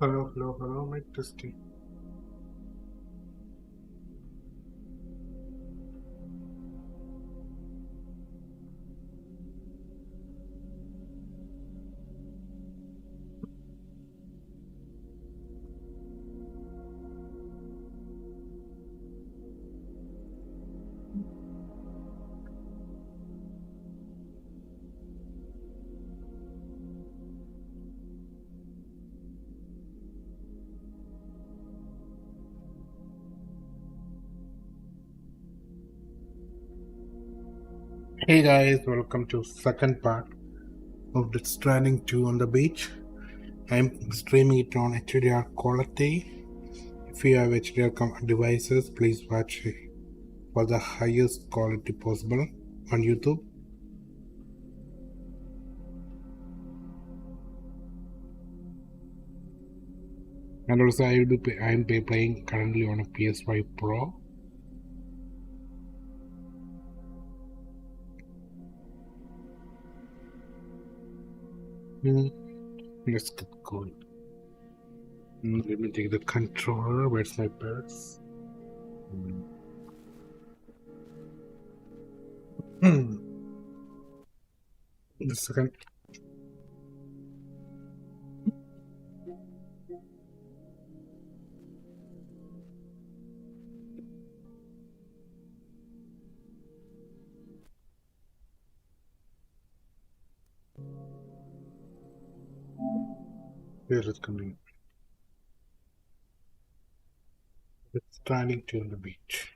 Hello, hello, hello, mic testing. Hey guys, welcome to second part of the Stranding 2 on the beach. I'm streaming it on HDR quality. If you have HDR devices, please watch it for the highest quality possible on YouTube. And also, I'm playing currently on a PS5 Pro. Let's get going. Let me take the controller. Where's my purse? The second. Here it's coming. It's Stranding 2 on the beach.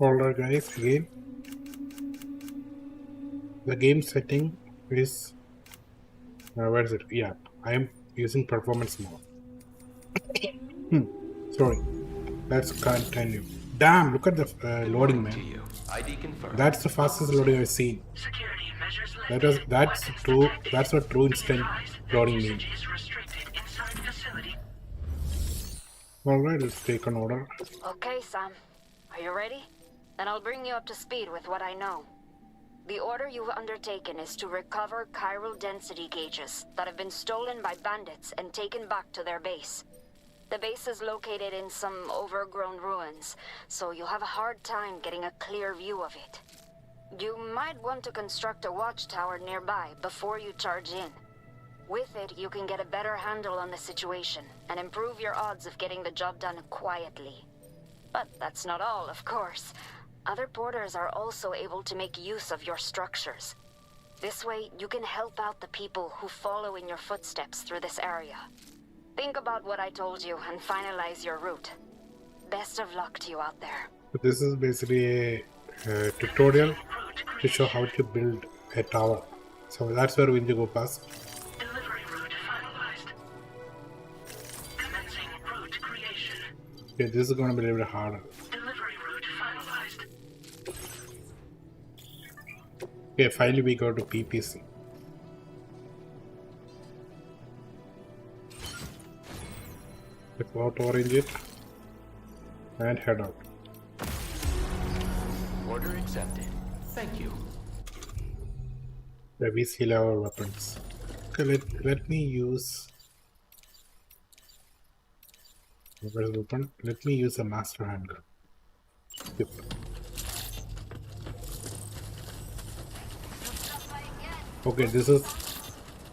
Alright guys, again the game setting is where is it? Yeah, I am using performance mode. Sorry, let's continue. Damn, look at the loading, man. That's the fastest loading I've seen. That's true. That's what true instant loading means. Alright, let's take an order. Okay, Sam. Are you ready? Then I'll bring you up to speed with what I know. The order you've undertaken is to recover chiral density gauges that have been stolen by bandits and taken back to their base. The base is located in some overgrown ruins, so you'll have a hard time getting a clear view of it. You might want to construct a watchtower nearby before you charge in. With it, you can get a better handle on the situation and improve your odds of getting the job done quietly. But that's not all, of course. Other porters are also able to make use of your structures. This way, you can help out the people who follow in your footsteps through this area. Think about what I told you and finalize your route. Best of luck to you out there. So this is basically a tutorial to show how to build a tower. So that's where we need to go past. Delivery route finalized. Commencing route creation. Okay, this is going to be a little bit harder. Delivery route finalized. Okay, finally we go to PPC. Let's auto orange it and head out. Order accepted. Thank you. Yeah, we seal our weapons. Okay, let me use. Where's the weapon? Let me use a master handgun. Yep. Okay, this is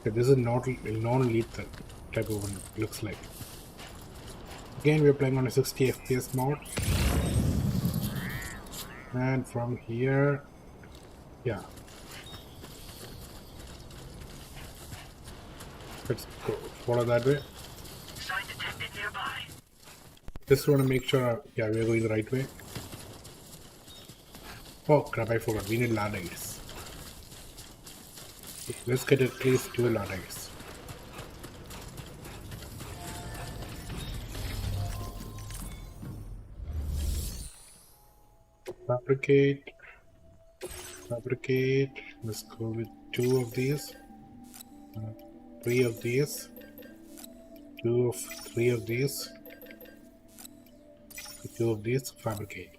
not non-lethal type of one. Looks like. Again, we're playing on a 60 FPS mode, and from here, yeah. Let's go follow that way. Sign detected nearby. Just want to make sure, yeah, we're going the right way. Oh crap, I forgot. We need ladders. Let's get at least 2 ladders. Fabricate. Fabricate. Let's go with 2 of these. 3 of these. 3 of these. 2 of these. Fabricate.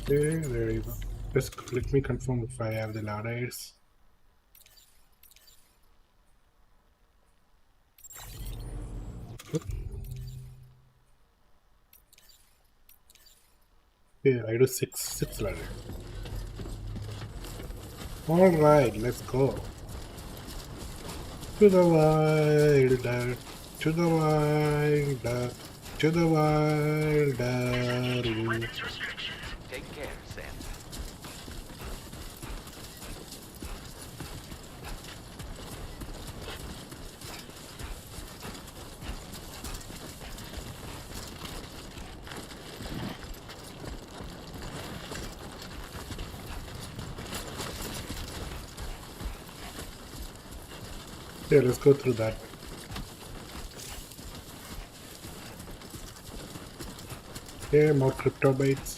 Okay, there you go. Just let me confirm if I have the ladders. Yeah, I do six ladders. All right, let's go to the wild, to the wild, to the wild. Weapons restrictions. Take care, Sam. Yeah, let's go through that. Okay, more crypto bytes.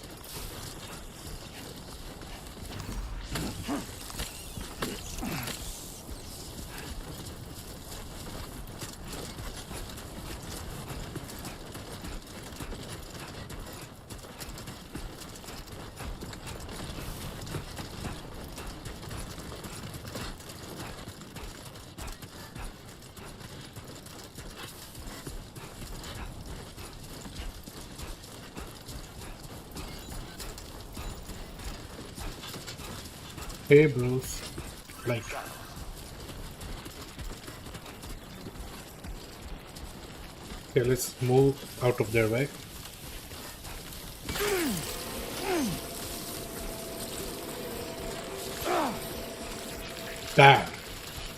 Hey, bros. Like. Okay, let's move out of their way. Damn.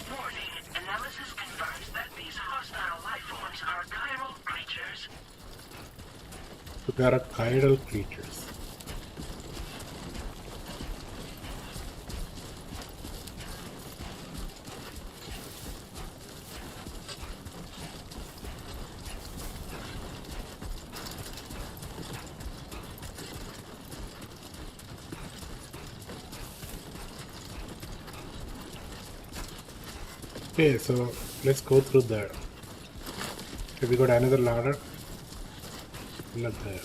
Warning. Analysis confirms that these hostile life forms are chiral creatures. So there are chiral creatures. Okay, so let's go through there. Okay, we got another ladder. Not there.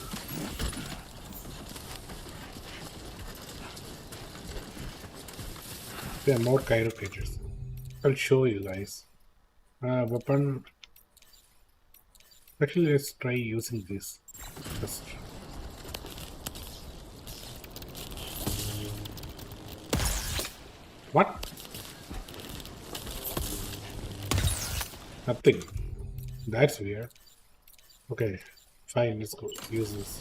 Yeah, more chiral creatures. I'll show you guys. Weapon. Actually, let's try using this first. What? Nothing. That's weird. Okay, fine, let's go use this.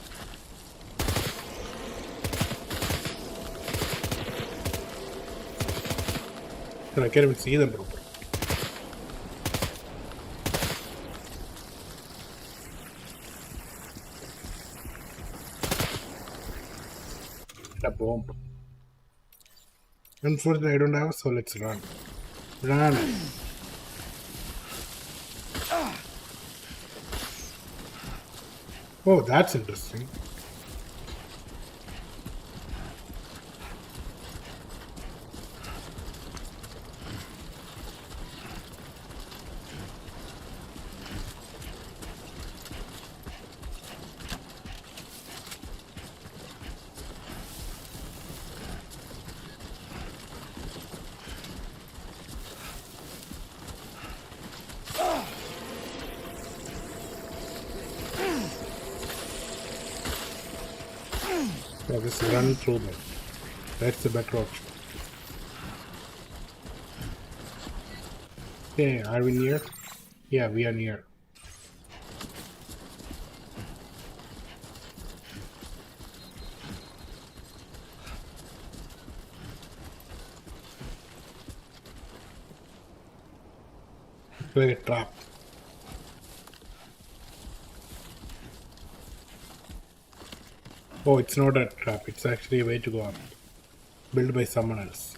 I can't even see them properly. A bomb. Unfortunately, I don't have, so let's run. Run. Oh, that's interesting. Yeah, just run through them. That's the better option. Okay, are we near? Yeah, we are near. It's like a trap. Oh, it's not a trap. It's actually a way to go up. Built by someone else.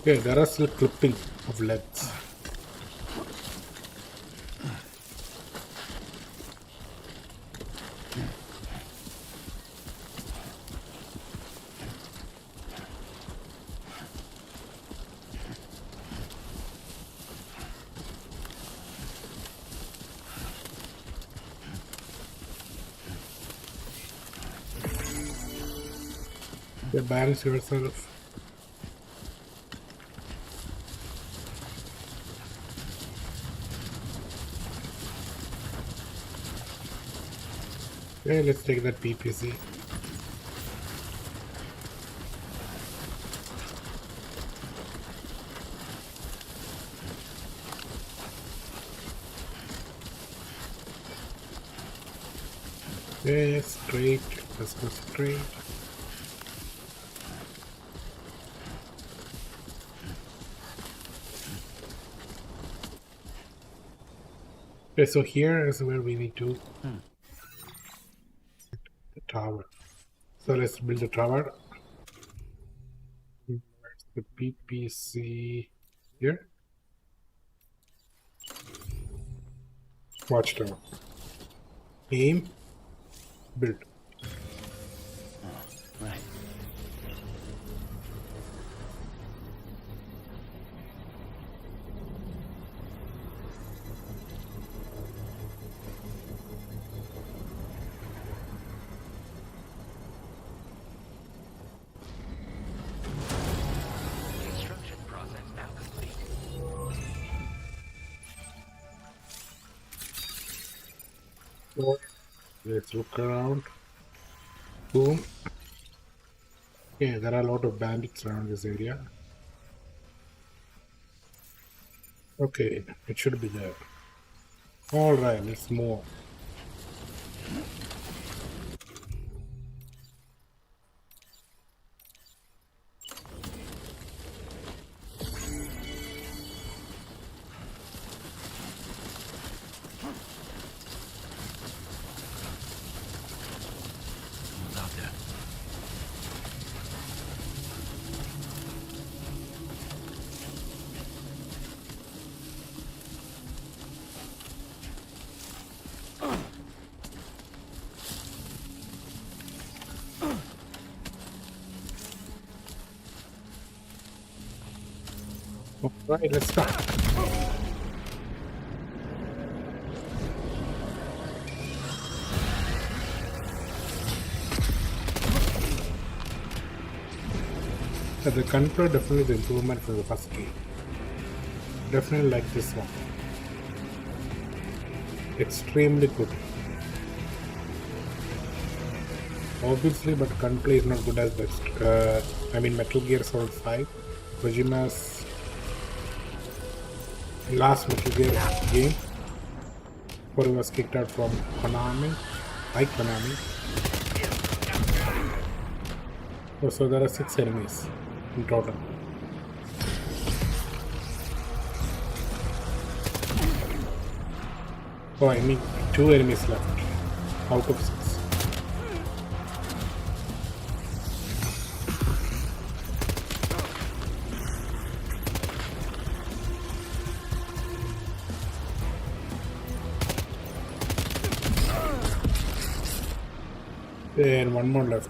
Okay, there are still clipping of legs. Okay, balance yourself. Okay, let's take that PPC. Okay, straight. Let's go straight. Okay, so here is where we need to the tower. So let's build a tower. Where's the PPC here? Watchtower. Aim. Build. Right. Construction process now complete. So let's look around. Boom. Okay, there are a lot of bandits around this area. Okay, it should be there. Alright, let's move. About that. Alright, let's start. The control definitely is improvement from the first game. Definitely like this one. Extremely good. Obviously, but control is not good as best. I mean, Metal Gear Solid 5, Kojima's last Metal Gear game, before he was kicked out from Konami, like Konami. Oh, so there are 6 enemies in total. Oh, I mean 2 enemies left out of 6. And one more left.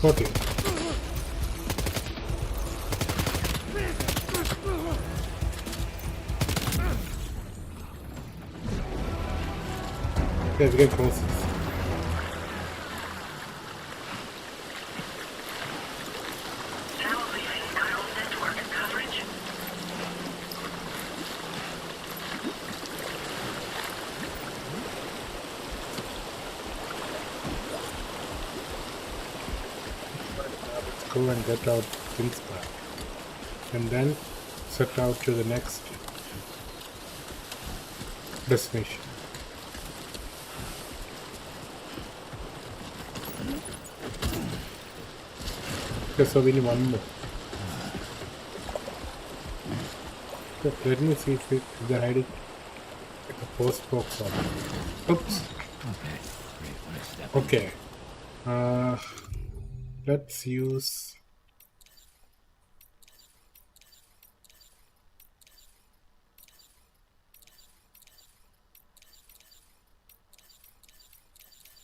Okay. Let's get close. Now leaving Kyle's network coverage. go and get our things back. And then set out to the next destination. Okay, so we need one more. So let me see if they're hiding at the post box on. Oops. Okay, great. What a step. Okay. Let's use.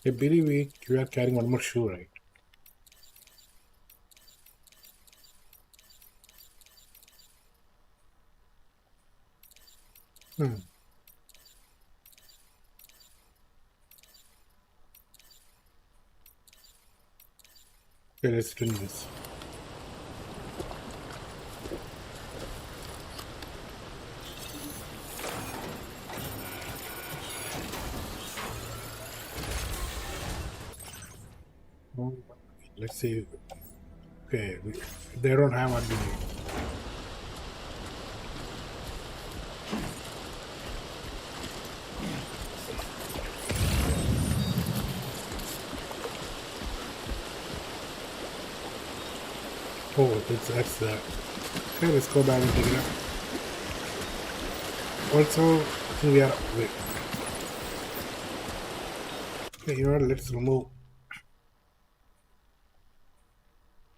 I believe you are carrying one more shoe, right? Okay, let's do this. Let's see. Okay, they don't have what we need. Oh, that's that. Okay, let's go back and take it out. Also, I think we are. Wait. Okay, you know what? Let's remove.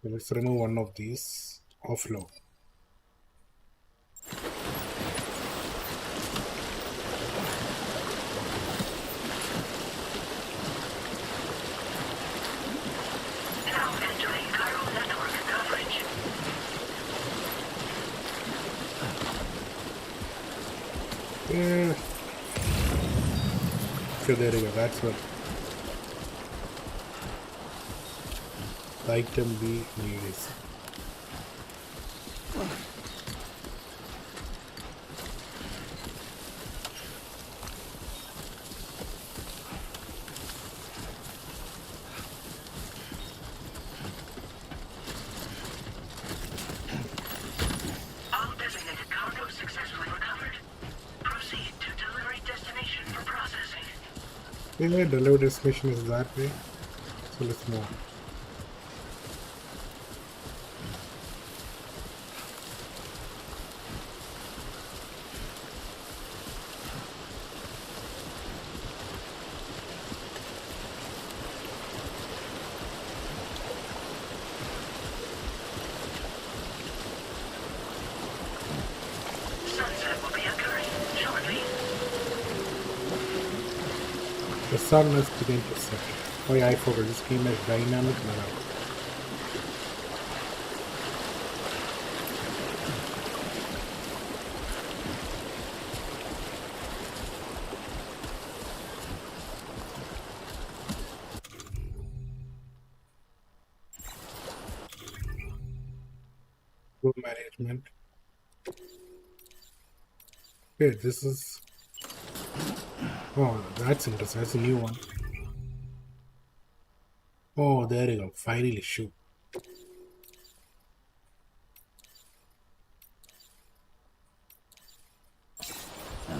Okay, let's remove one of these offload. Now entering chiral network coverage. Yeah. Okay, there you go. That's what. The item we need is. All designated cargo successfully recovered. Proceed to delivery destination for processing. Yeah, delivery destination is that way. So let's move. Sunset will be occurring shortly. The sun is beginning to set. Oh yeah, I forgot. This game has dynamic layout. Good management. Okay, this is. Oh, that's interesting. That's a new one. Oh, there you go. Finally, shoot. Now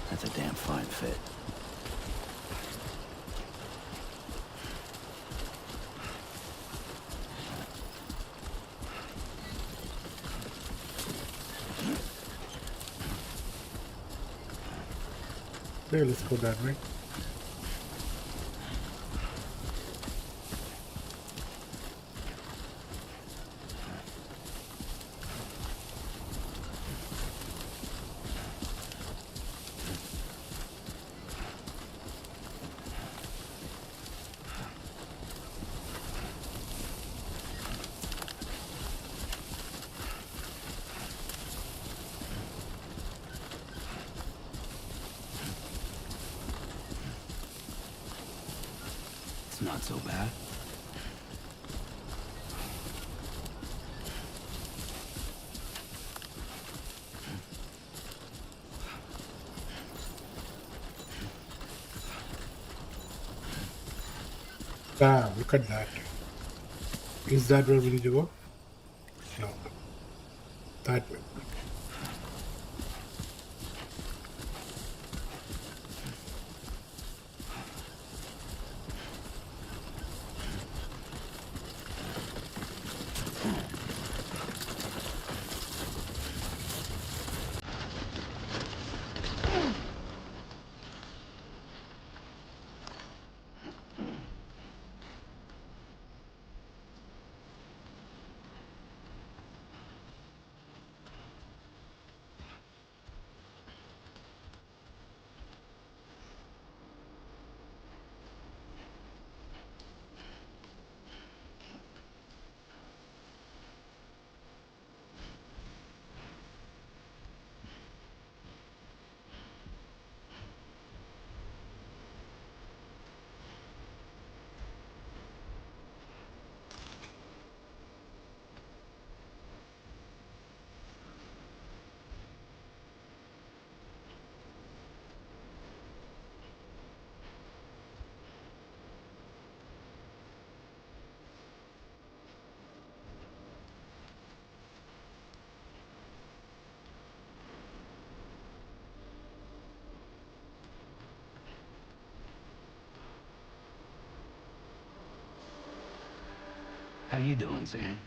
that's a damn fine fit. Okay, let's go that way. It's not so bad. Damn, look at that. Is that where we need to go? No. That way. How you doing, Sam?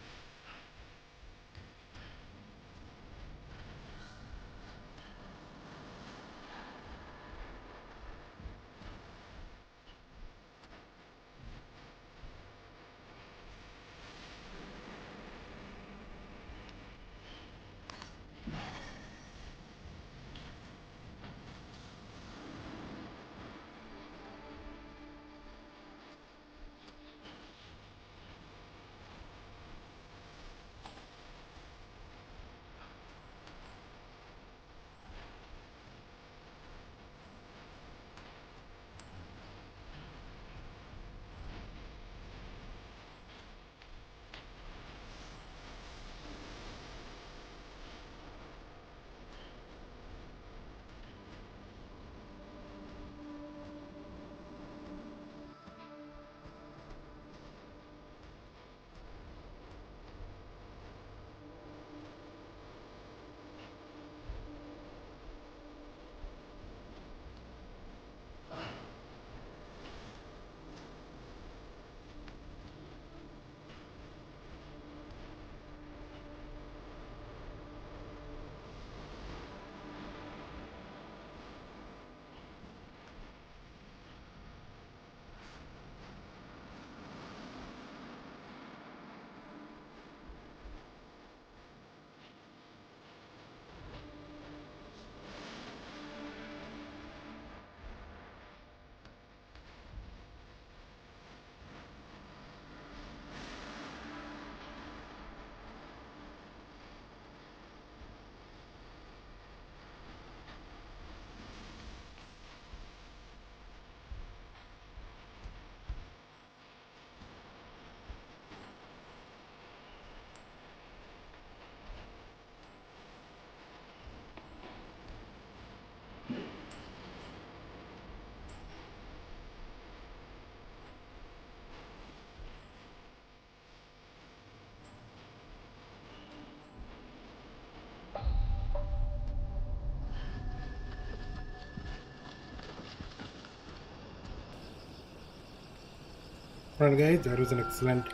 Alright guys, that was an excellent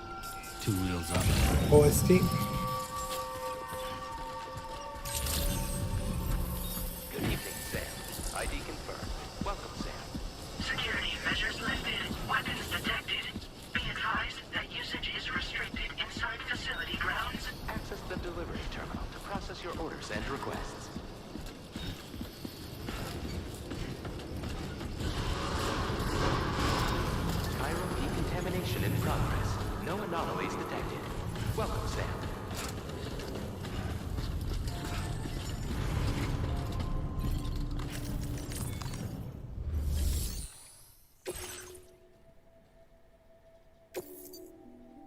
2 wheels up. OST. Good evening, Sam. ID confirmed. Welcome, Sam. Security measures lifted. Weapons detected. Be advised that usage is restricted inside facility grounds. Access the delivery terminal to process your orders and requests. Chiral decontamination in progress. No anomalies detected. Welcome, Sam.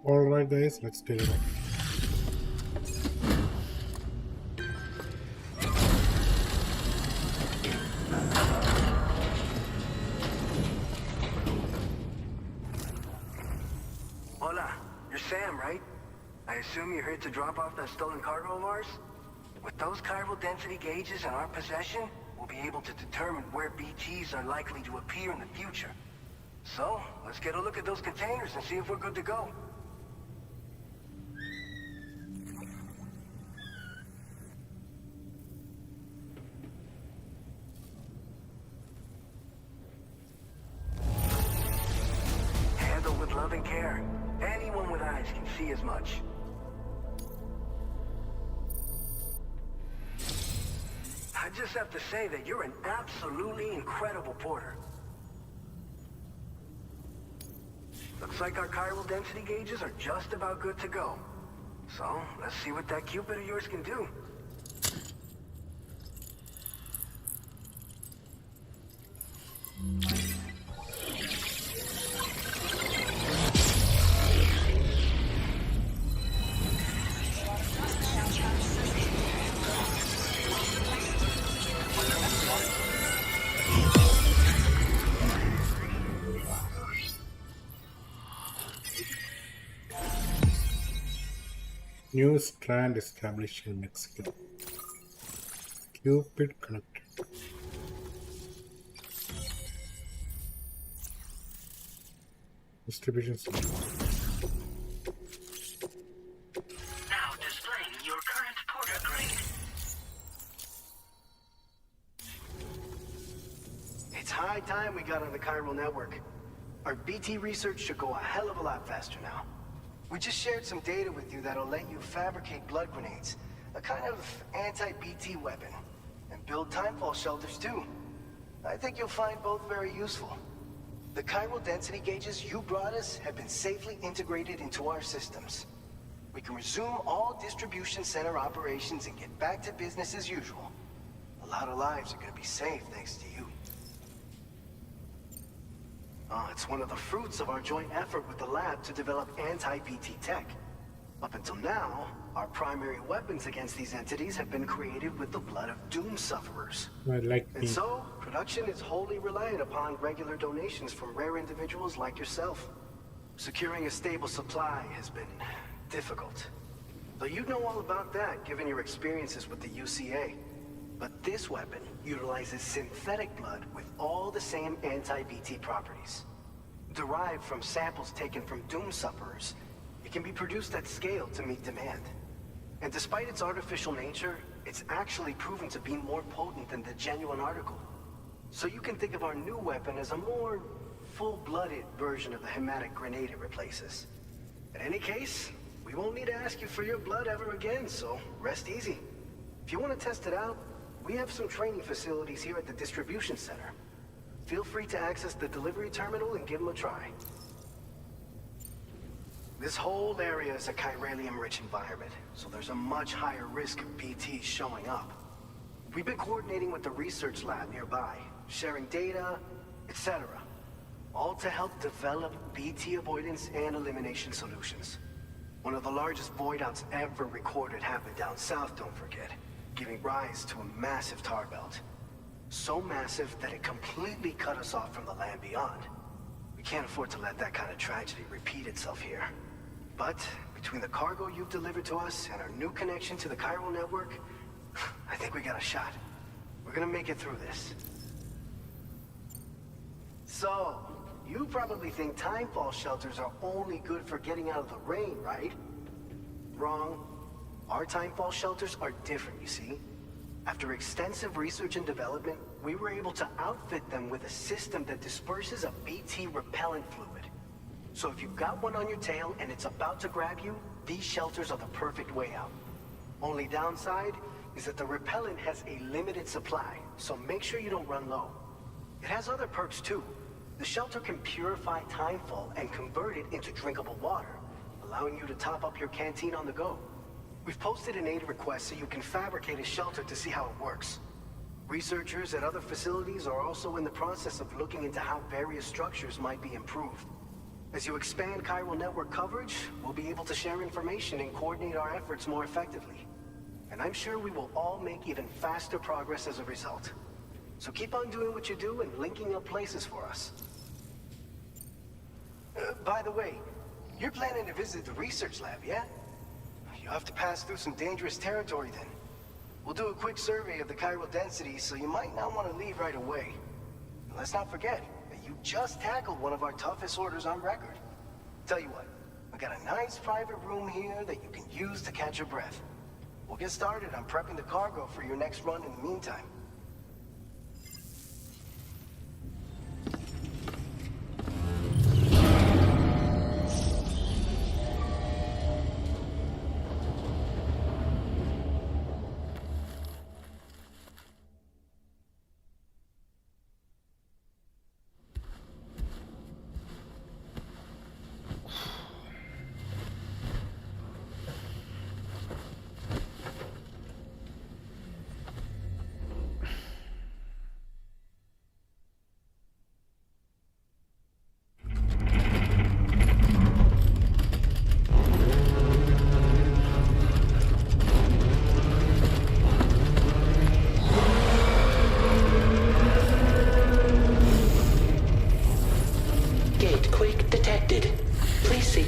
Alright guys, let's deliver. Hola, you're Sam, right? I assume you're here to drop off that stolen cargo of ours? With those chiral density gauges in our possession, we'll be able to determine where BTs are likely to appear in the future. So, let's get a look at those containers and see if we're good to go. Handle with love and care. Anyone with eyes can see as much. I just have to say that you're an absolutely incredible porter. Looks like our chiral density gauges are just about good to go. So, let's see what that Cupid of yours can do. New strand established in Mexico. Cupid connected. Distribution center. Now displaying your current porter grade. It's high time we got on the chiral network. Our BT research should go a hell of a lot faster now. We just shared some data with you that'll let you fabricate blood grenades, a kind of anti-BT weapon, and build timefall shelters too. I think you'll find both very useful. The chiral density gauges you brought us have been safely integrated into our systems. We can resume all distribution center operations and get back to business as usual. A lot of lives are gonna be saved thanks to you. It's one of the fruits of our joint effort with the lab to develop anti-BT tech. Up until now, our primary weapons against these entities have been created with the blood of doom sufferers. And so, production is wholly reliant upon regular donations from rare individuals like yourself. Securing a stable supply has been difficult. Though you'd know all about that given your experiences with the UCA. But this weapon utilizes synthetic blood with all the same anti-BT properties. Derived from samples taken from doom sufferers, it can be produced at scale to meet demand. And despite its artificial nature, it's actually proven to be more potent than the genuine article. So you can think of our new weapon as a more full-blooded version of the hematic grenade it replaces. In any case, we won't need to ask you for your blood ever again, so rest easy. If you want to test it out, we have some training facilities here at the distribution center. Feel free to access the delivery terminal and give them a try. This whole area is a chiralium-rich environment, so there's a much higher risk of BTs showing up. We've been coordinating with the research lab nearby, sharing data, etc. All to help develop BT avoidance and elimination solutions. One of the largest void outs ever recorded happened down south, don't forget, giving rise to a massive tar belt. So massive that it completely cut us off from the land beyond. We can't afford to let that kind of tragedy repeat itself here. But between the cargo you've delivered to us and our new connection to the chiral network, I think we got a shot. We're gonna make it through this. So, you probably think timefall shelters are only good for getting out of the rain, right? Wrong. Our timefall shelters are different, you see. After extensive research and development, we were able to outfit them with a system that disperses a BT repellent fluid. So if you've got one on your tail and it's about to grab you, these shelters are the perfect way out. Only downside is that the repellent has a limited supply, so make sure you don't run low. It has other perks too. The shelter can purify timefall and convert it into drinkable water, allowing you to top up your canteen on the go. We've posted an aid request so you can fabricate a shelter to see how it works. Researchers at other facilities are also in the process of looking into how various structures might be improved. As you expand chiral network coverage, we'll be able to share information and coordinate our efforts more effectively. And I'm sure we will all make even faster progress as a result. So keep on doing what you do and linking up places for us. By the way, you're planning to visit the research lab, yeah? You have to pass through some dangerous territory then. We'll do a quick survey of the chiral density, so you might not want to leave right away. And let's not forget that you just tackled one of our toughest orders on record. Tell you what, we got a nice private room here that you can use to catch your breath. We'll get started on prepping the cargo for your next run in the meantime.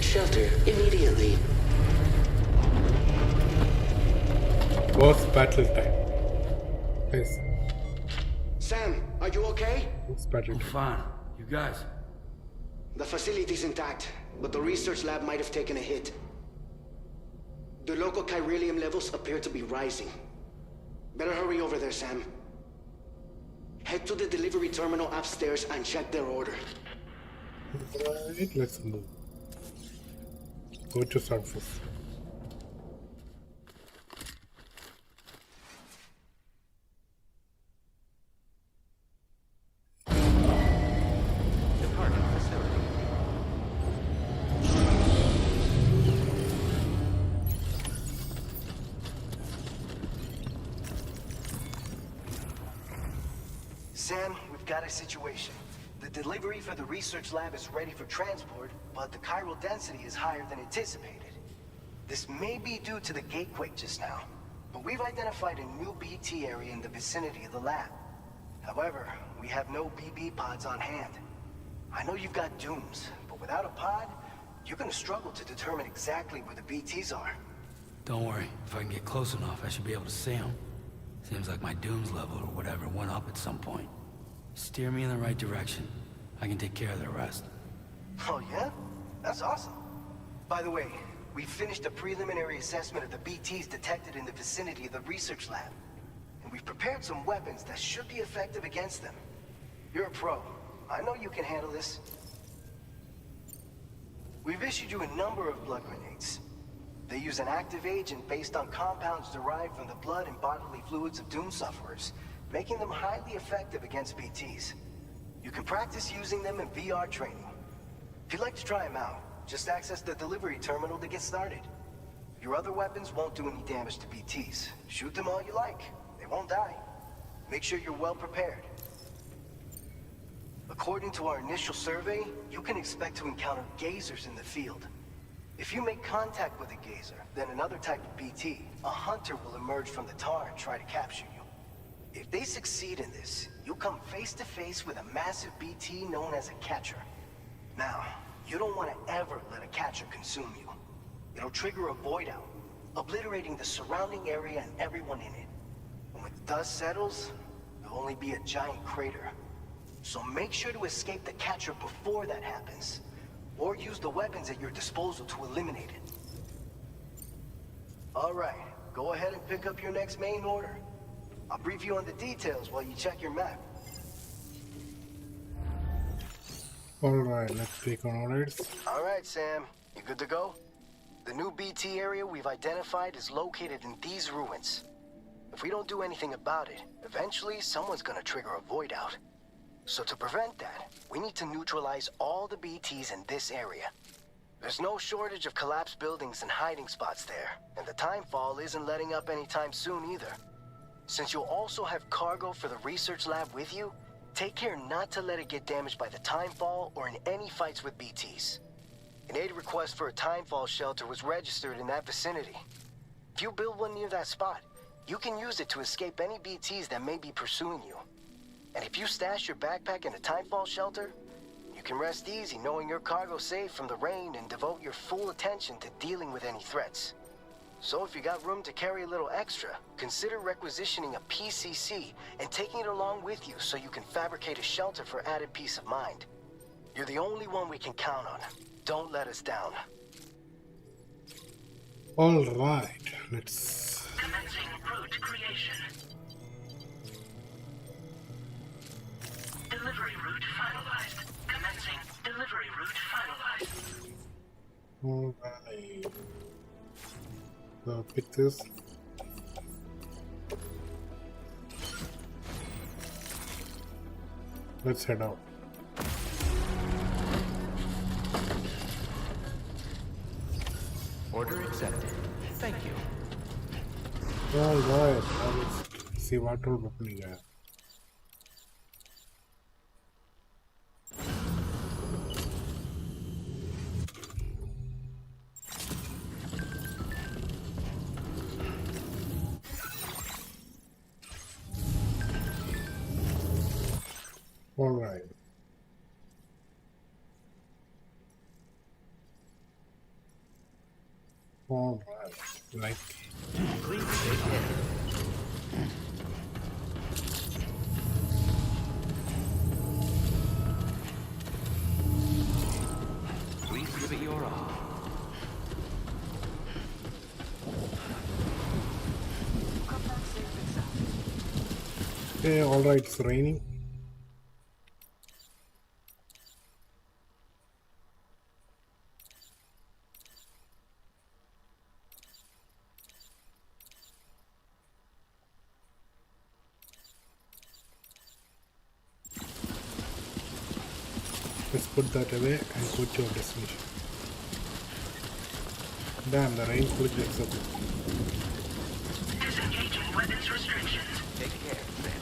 Shelter immediately. Boss battle time. Yes. Sam, are you okay? Boss battle I'm time. fine. You guys? The facility's intact, but the research lab might have taken a hit. The local chiralium levels appear to be rising. Better hurry over there, Sam. Head to the delivery terminal upstairs and check their order. Right, let's move. Go to surface. Departing facility. Sam, we've got a situation. The delivery for the research lab is ready for transport, but the chiral density is higher than anticipated. This may be due to the gatequake just now, but we've identified a new BT area in the vicinity of the lab. However, we have no BB pods on hand. I know you've got dooms, but without a pod, you're gonna struggle to determine exactly where the BTs are. Don't worry. If I can get close enough, I should be able to see them. Seems like my dooms level or whatever went up at some point. Steer me in the right direction. I can take care of the rest. Oh yeah? That's awesome. By the way, we finished a preliminary assessment of the BTs detected in the vicinity of the research lab. And we've prepared some weapons that should be effective against them. You're a pro. I know you can handle this. We've issued you a number of blood grenades. They use an active agent based on compounds derived from the blood and bodily fluids of Doom sufferers, making them highly effective against BTs. You can practice using them in VR training. If you'd like to try them out, just access the delivery terminal to get started. Your other weapons won't do any damage to BTs. Shoot them all you like. They won't die. Make sure you're well prepared. According to our initial survey, you can expect to encounter gazers in the field. If you make contact with a gazer, then another type of BT, a hunter, will emerge from the tar and try to capture you. If they succeed in this, you'll come face to face with a massive BT known as a catcher. Now, you don't want to ever let a catcher consume you. It'll trigger a void out, obliterating the surrounding area and everyone in it. And when the dust settles, there'll only be a giant crater. So make sure to escape the catcher before that happens, or use the weapons at your disposal to eliminate it. All right, go ahead and pick up your next main order. I'll brief you on the details while you check your map. Alright, let's click on orders. All right, Sam. You good to go? The new BT area we've identified is located in these ruins. If we don't do anything about it, eventually someone's gonna trigger a void out. So to prevent that, we need to neutralize all the BTs in this area. There's no shortage of collapsed buildings and hiding spots there, and the timefall isn't letting up anytime soon either. Since you'll also have cargo for the research lab with you, take care not to let it get damaged by the timefall or in any fights with BTs. An aid request for a timefall shelter was registered in that vicinity. If you build one near that spot, you can use it to escape any BTs that may be pursuing you. And if you stash your backpack in a timefall shelter, you can rest easy knowing your cargo's safe from the rain and devote your full attention to dealing with any threats. So if you got room to carry a little extra, consider requisitioning a PCC and taking it along with you so you can fabricate a shelter for added peace of mind. You're the only one we can count on. Don't let us down. All right, let's. Commencing route creation. Delivery route finalized. Commencing delivery route finalized. All right. So pick this. Let's head out. Order accepted. Thank you. All right. Now let's see what all weapon we have. All right. All right. Like. Please take care. Please give it your all. Okay, all right. It's raining. Let's put that away and go to our destination. Damn, the rain could be accepted. Disengaging weapons restrictions. Take care, man.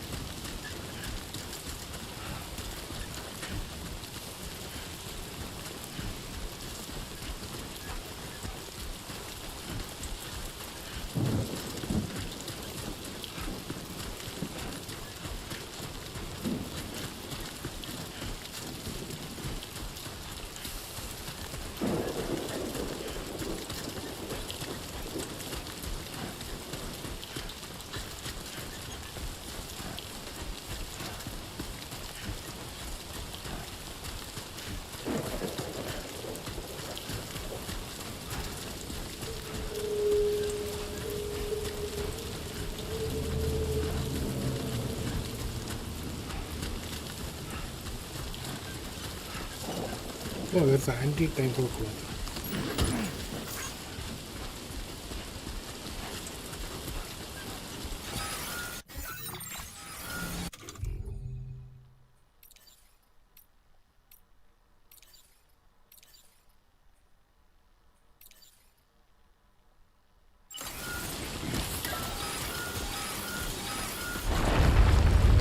Oh, there's an anti-time for cloth.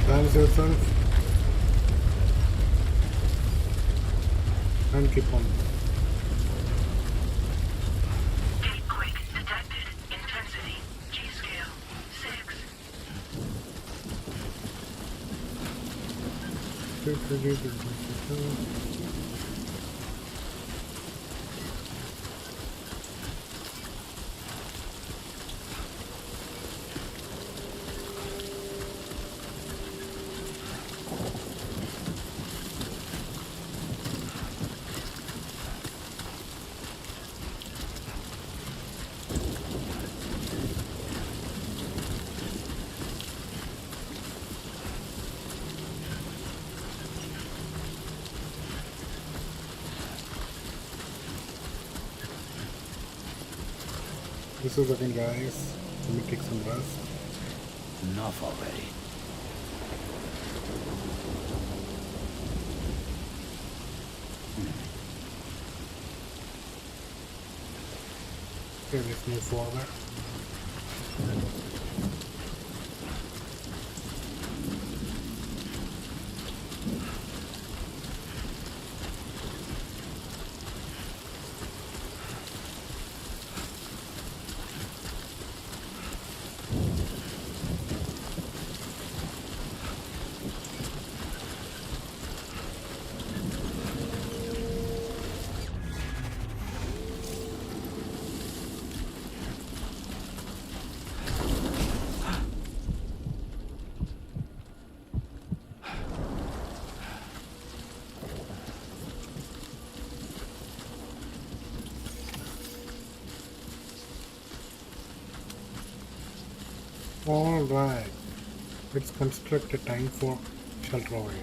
Balance yourself and keep on. Quick detected. Intensity. G-scale. 6. This is again, guys. Let me take some rest. Enough already. Okay, let's move forward. Alright, let's construct a time for shelter over here.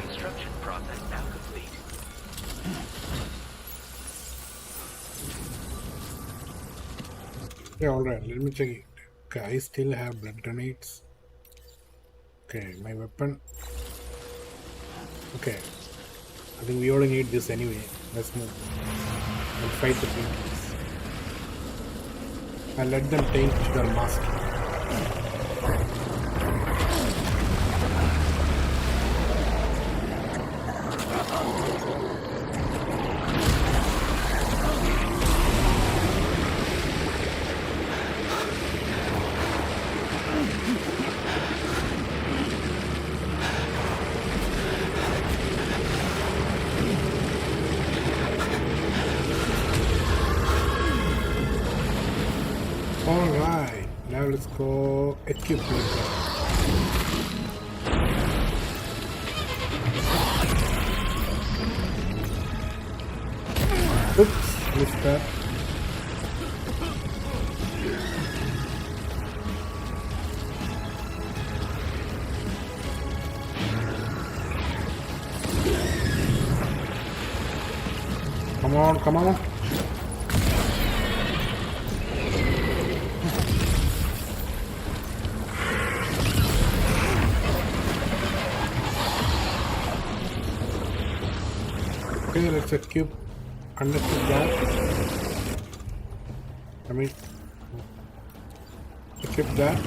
Construction process now complete. Okay, alright, let me check it. Okay, I still have blood grenades. Okay, my weapon. Okay, I think we only need this anyway. Let's move and fight the beetles. And let them take their master. Alright, now let's go equip it. Oops, missed that. Come on, come on. Okay, let's equip unequip that. I mean, equip that.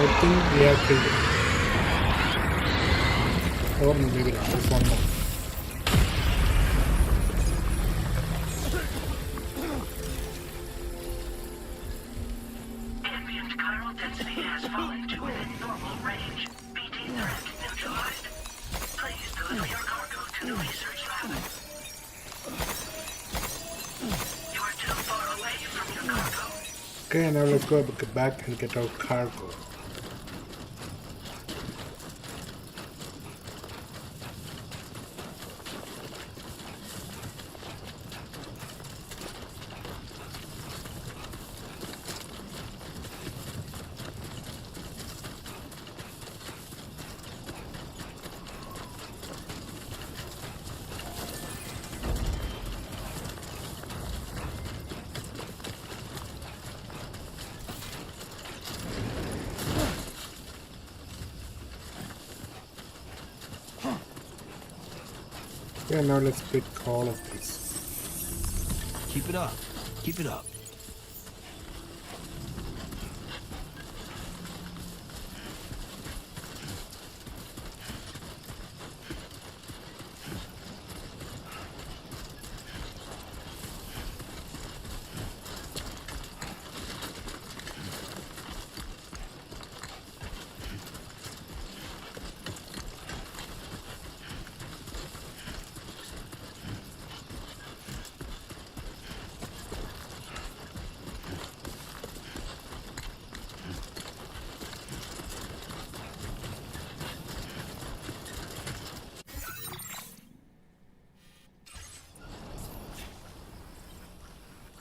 I think we have killed it. Or maybe not, there's one more. Ambient chiral density has fallen to within normal range. BT threat neutralized. Please deliver your cargo to the research lab. You are too far away from your cargo. Okay, now let's go back and get our cargo. Yeah, now let's pick all of these. Keep it up. Keep it up.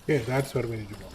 Yeah, that's where we need to go.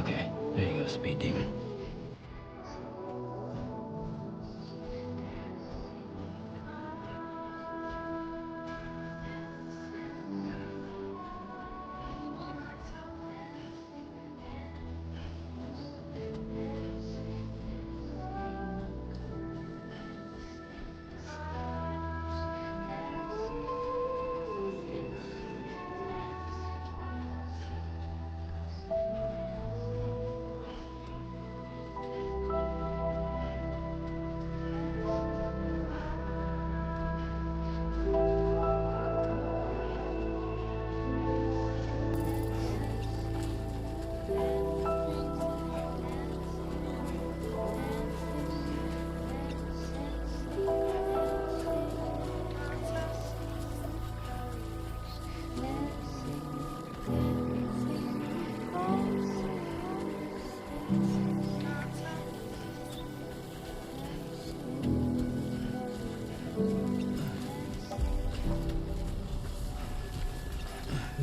Okay, there you go, speed demon.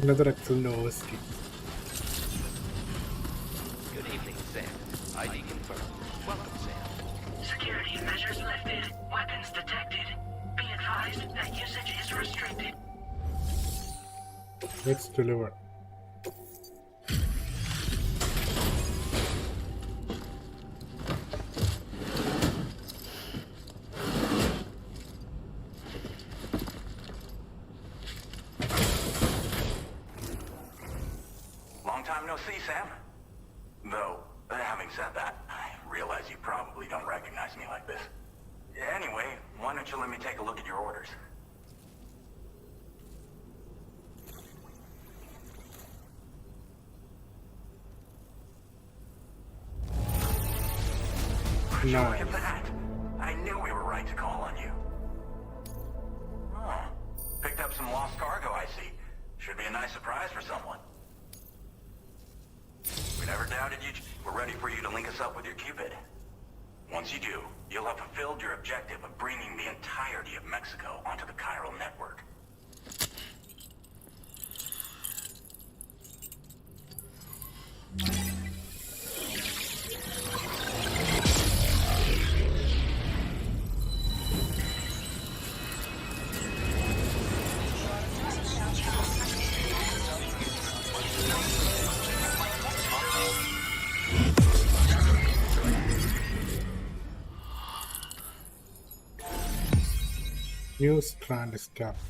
Another excellent OST. Good evening, Sam. ID confirmed. Welcome, Sam. Security measures lifted. Weapons detected. Be advised that usage is restricted. Let's deliver. Long time no see, Sam. Though, having said that, I realize you probably don't recognize me like this. Anyway, why don't you let me take a look at your orders? Look Nice. at that. I knew we were right to call on you. Oh, picked up some lost cargo, I see. Should be a nice surprise for someone. We never doubted you. We're ready for you to link us up with your Cupid. Once you do, you'll have fulfilled your objective of bringing the entirety of Mexico onto the chiral network. New strand established.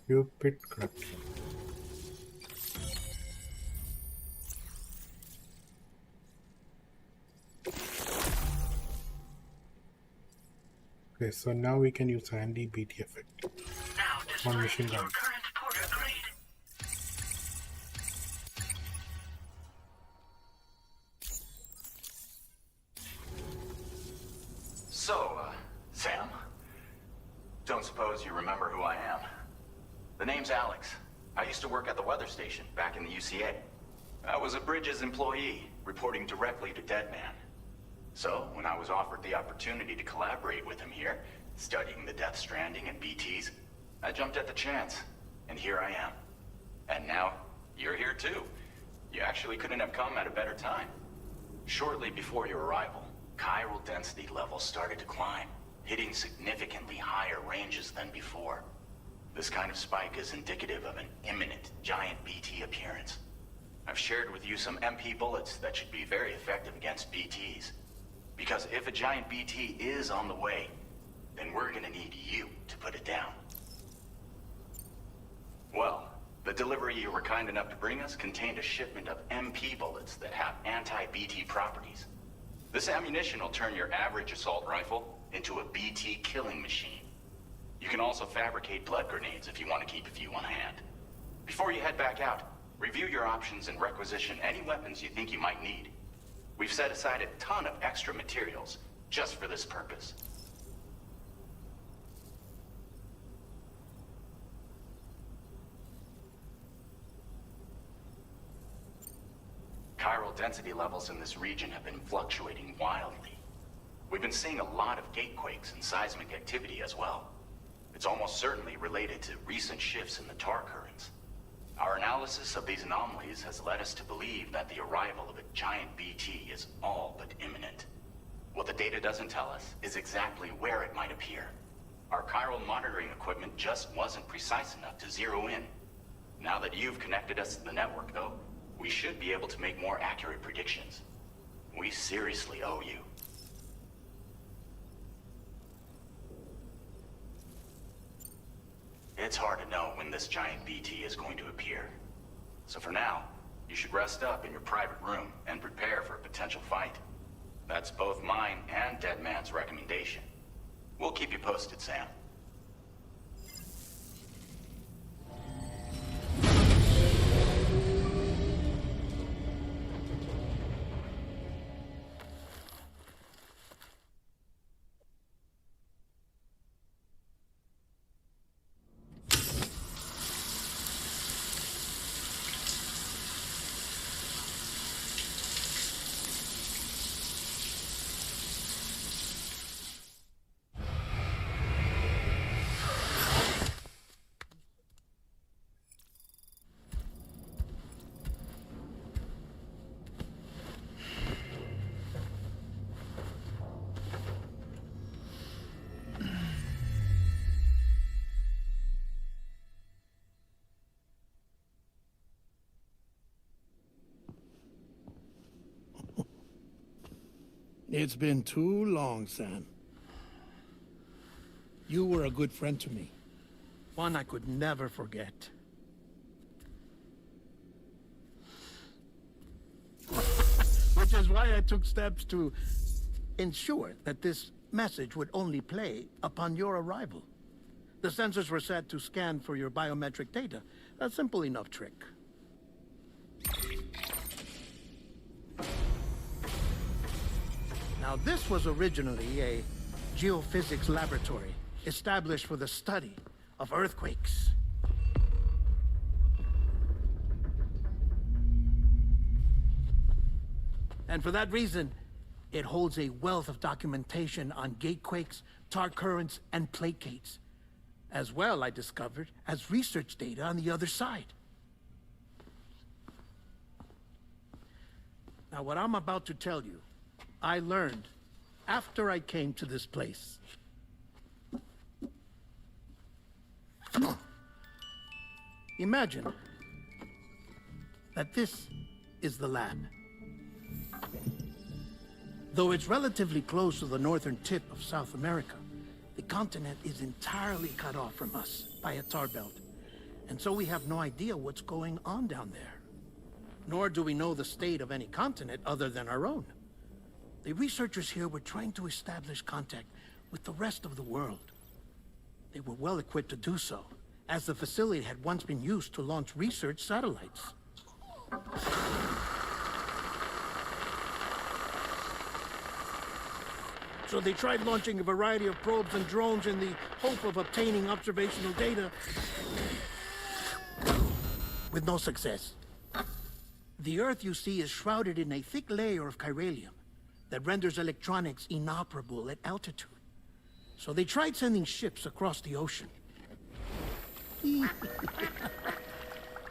Cupid corruption. Okay, so now we can use anti-BT effect Now on machine display your guns. current porter grade. So, Sam, don't suppose you remember who I am? The name's Alex. I used to work at the weather station back in the UCA. I was a Bridges employee, reporting directly to Deadman. So, when I was offered the opportunity to collaborate with him here, studying the Death Stranding and BTs, I jumped at the chance, and here I am. And now, you're here too. You actually couldn't have come at a better time. Shortly before your arrival, chiral density levels started to climb, hitting significantly higher ranges than before. This kind of spike is indicative of an imminent giant BT appearance. I've shared with you some MP bullets that should be very effective against BTs. Because if a giant BT is on the way, then we're gonna need you to put it down. Well, the delivery you were kind enough to bring us contained a shipment of MP bullets that have anti-BT properties. This ammunition will turn your average assault rifle into a BT killing machine. You can also fabricate blood grenades if you want to keep a few on hand. Before you head back out, review your options and requisition any weapons you think you might need. We've set aside a ton of extra materials just for this purpose. Chiral density levels in this region have been fluctuating wildly. We've been seeing a lot of gatequakes and seismic activity as well. It's almost certainly related to recent shifts in the tar currents. Our analysis of these anomalies has led us to believe that the arrival of a giant BT is all but imminent. What the data doesn't tell us is exactly where it might appear. Our chiral monitoring equipment just wasn't precise enough to zero in. Now that you've connected us to the network, though, we should be able to make more accurate predictions. We seriously owe you. It's hard to know when this giant BT is going to appear. So for now, you should rest up in your private room and prepare for a potential fight. That's both mine and Deadman's recommendation. We'll keep you posted, Sam. It's been too long, Sam. You were a good friend to me. One I could never forget. Which is why I took steps to ensure that this message would only play upon your arrival. The sensors were set to scan for your biometric data. A simple enough trick. Now, this was originally a geophysics laboratory established for the study of earthquakes. And for that reason, it holds a wealth of documentation on gatequakes, tar currents, and placates. As well, I discovered, as research data on the other side. Now, what I'm about to tell you, I learned after I came to this place. Imagine that this is the lab. Though it's relatively close to the northern tip of South America, the continent is entirely cut off from us by a tar belt. And so we have no idea what's going on down there. Nor do we know the state of any continent other than our own. The researchers here were trying to establish contact with the rest of the world. They were well equipped to do so, as the facility had once been used to launch research satellites. So they tried launching a variety of probes and drones in the hope of obtaining observational data, with no success. The Earth, you see, is shrouded in a thick layer of chiralium that renders electronics inoperable at altitude. So they tried sending ships across the ocean.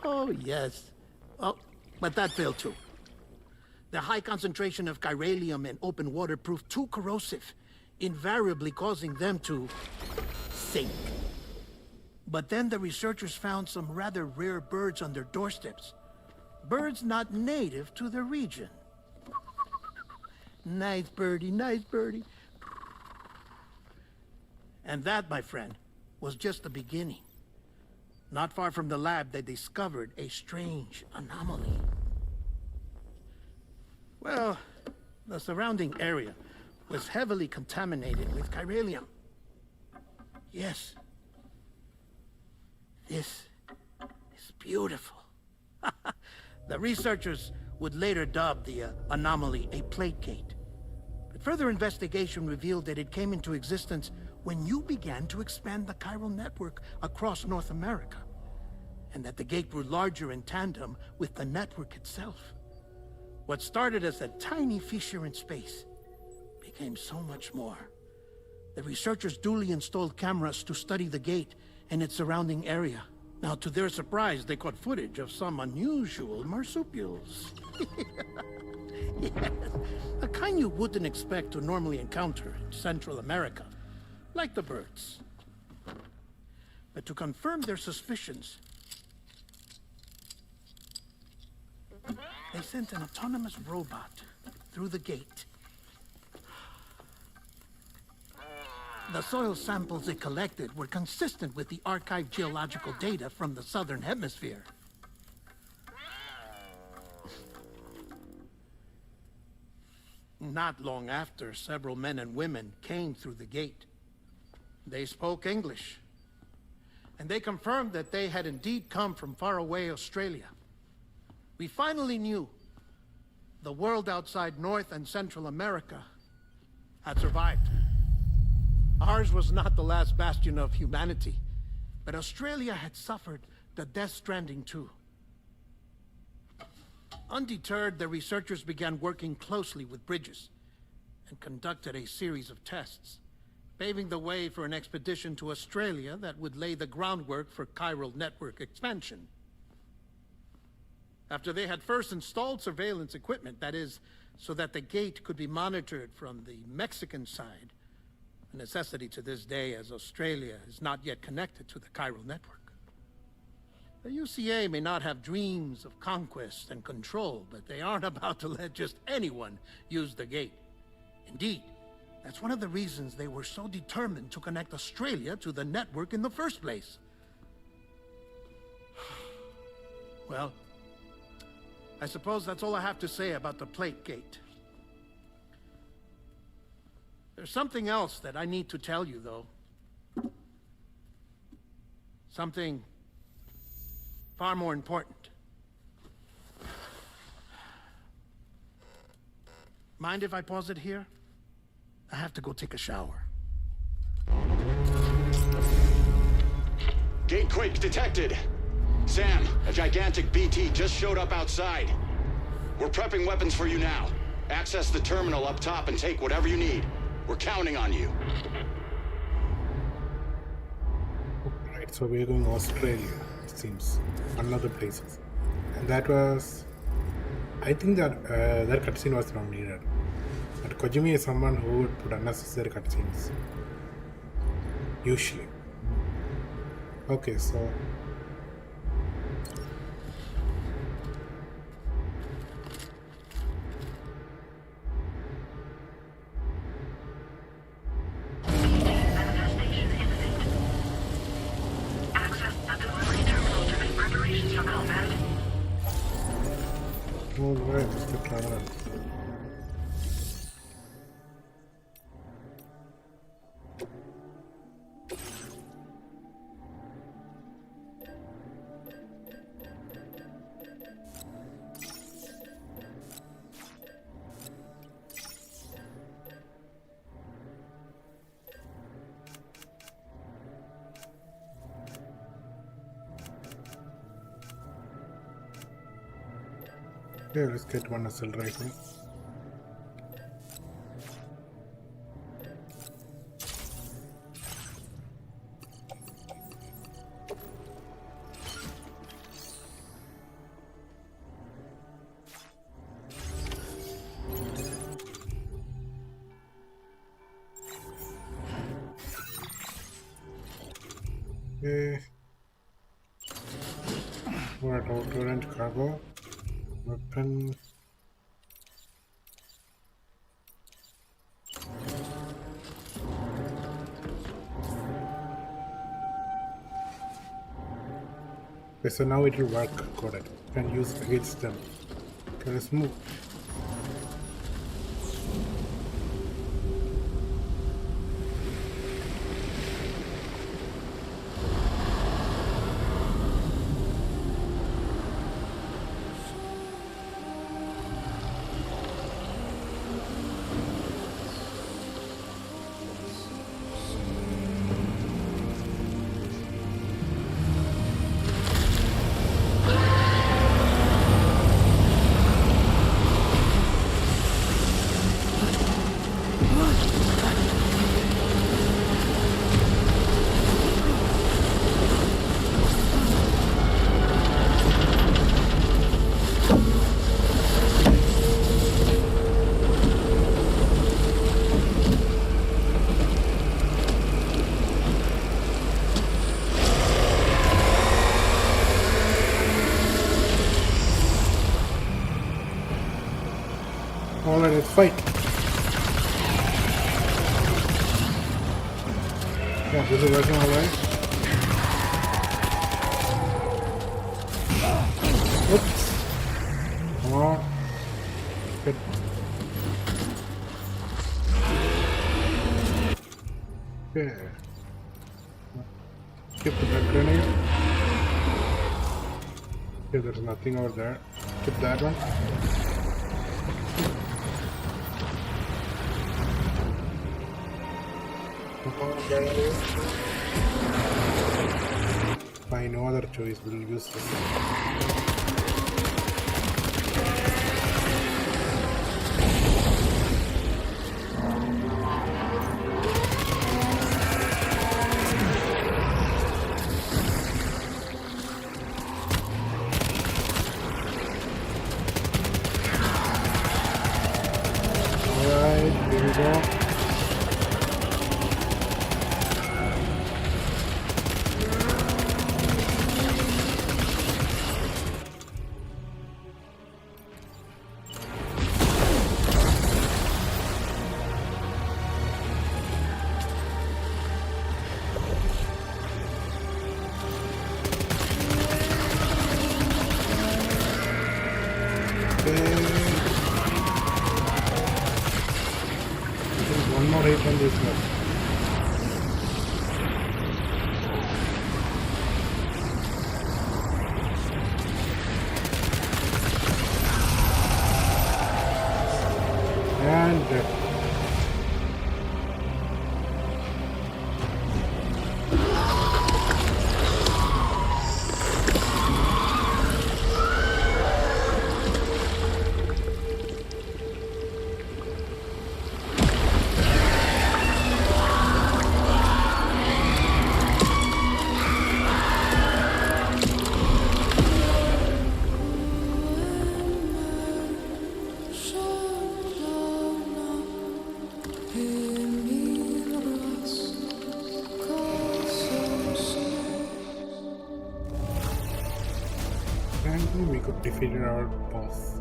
Oh, yes. Oh, but that failed too. The high concentration of chiralium in open water proved too corrosive, invariably causing them to sink. But then the researchers found some rather rare birds on their doorsteps. Birds not native to the region. Nice birdie, nice birdie. And that, my friend, was just the beginning. Not far from the lab, they discovered a strange anomaly. Well, the surrounding area was heavily contaminated with chiralium. Yes. This is beautiful. The researchers would later dub the anomaly a placate. But further investigation revealed that it came into existence when you began to expand the chiral network across North America, and that the gate grew larger in tandem with the network itself. What started as a tiny fissure in space became so much more. The researchers duly installed cameras to study the gate and its surrounding area. Now, to their surprise, they caught footage of some unusual marsupials. Yes, a kind you wouldn't expect to normally encounter in Central America, like the birds. But to confirm their suspicions, they sent an autonomous robot through the gate. The soil samples it collected were consistent with the archived geological data from the southern hemisphere. Not long after, several men and women came through the gate. They spoke English, and they confirmed that they had indeed come from faraway Australia. We finally knew the world outside North and Central America had survived. Ours was not the last bastion of humanity, but Australia had suffered the death stranding too. Undeterred, the researchers began working closely with Bridges and conducted a series of tests, paving the way for an expedition to Australia that would lay the groundwork for chiral network expansion. After they had first installed surveillance equipment, that is, so that the gate could be monitored from the Mexican side, a necessity to this day as Australia is not yet connected to the chiral network. The UCA may not have dreams of conquest and control, but they aren't about to let just anyone use the gate. Indeed, that's one of the reasons they were so determined to connect Australia to the network in the first place. Well, I suppose that's all I have to say about the plate gate. There's something else that I need to tell you, though. Something far more important. Mind if I pause it here? I have to go take a shower. Gatequake detected. Sam, a gigantic BT just showed up outside. We're prepping weapons for you now. Access the terminal up top and take whatever you need. We're counting on you. Right, so we're going to Australia, it seems. Another places. And that was... I think that that cutscene was not needed. But Kojima is someone who would put unnecessary cutscenes. Usually. Okay, so... Manifestation imminent. Access the delivery terminal to make preparations for combat. Alright, Mr. Traveler. Okay, let's get one assault rifle. Okay. What outdoor and cargo? Weapon. Okay, so now it will work. Got it. Can use against them. Okay, let's move. let's fight. Yeah, this is working alright. Oops. Come on. Good. Okay. Skip the grenade. Okay, there's nothing over there. Skip that one. By no other choice, we'll use this. Alright, here we go. One more hit on this one. And we could defeat our boss.